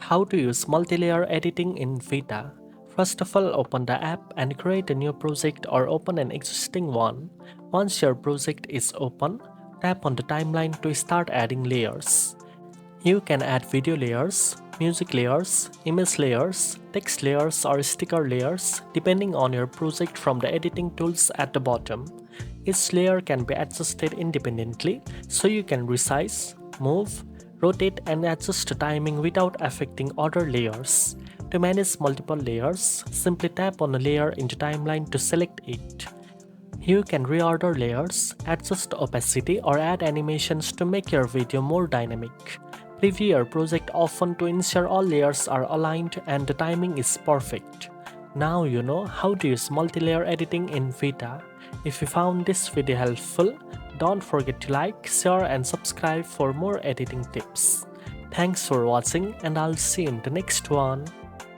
How to use multi-layer editing in Vita. First of all, open the app and create a new project or open an existing one. Once your project is open, tap on the timeline to start adding layers. You can add video layers, music layers, image layers, text layers or sticker layers depending on your project from the editing tools at the bottom. Each layer can be adjusted independently so you can resize, move, rotate and adjust the timing without affecting other layers. To manage multiple layers, simply tap on a layer in the timeline to select it. You can reorder layers, adjust opacity or add animations to make your video more dynamic. Preview your project often to ensure all layers are aligned and the timing is perfect. Now you know how to use multi-layer editing in Vita. If you found this video helpful, don't forget to like, share and subscribe for more editing tips. Thanks for watching and I'll see you in the next one.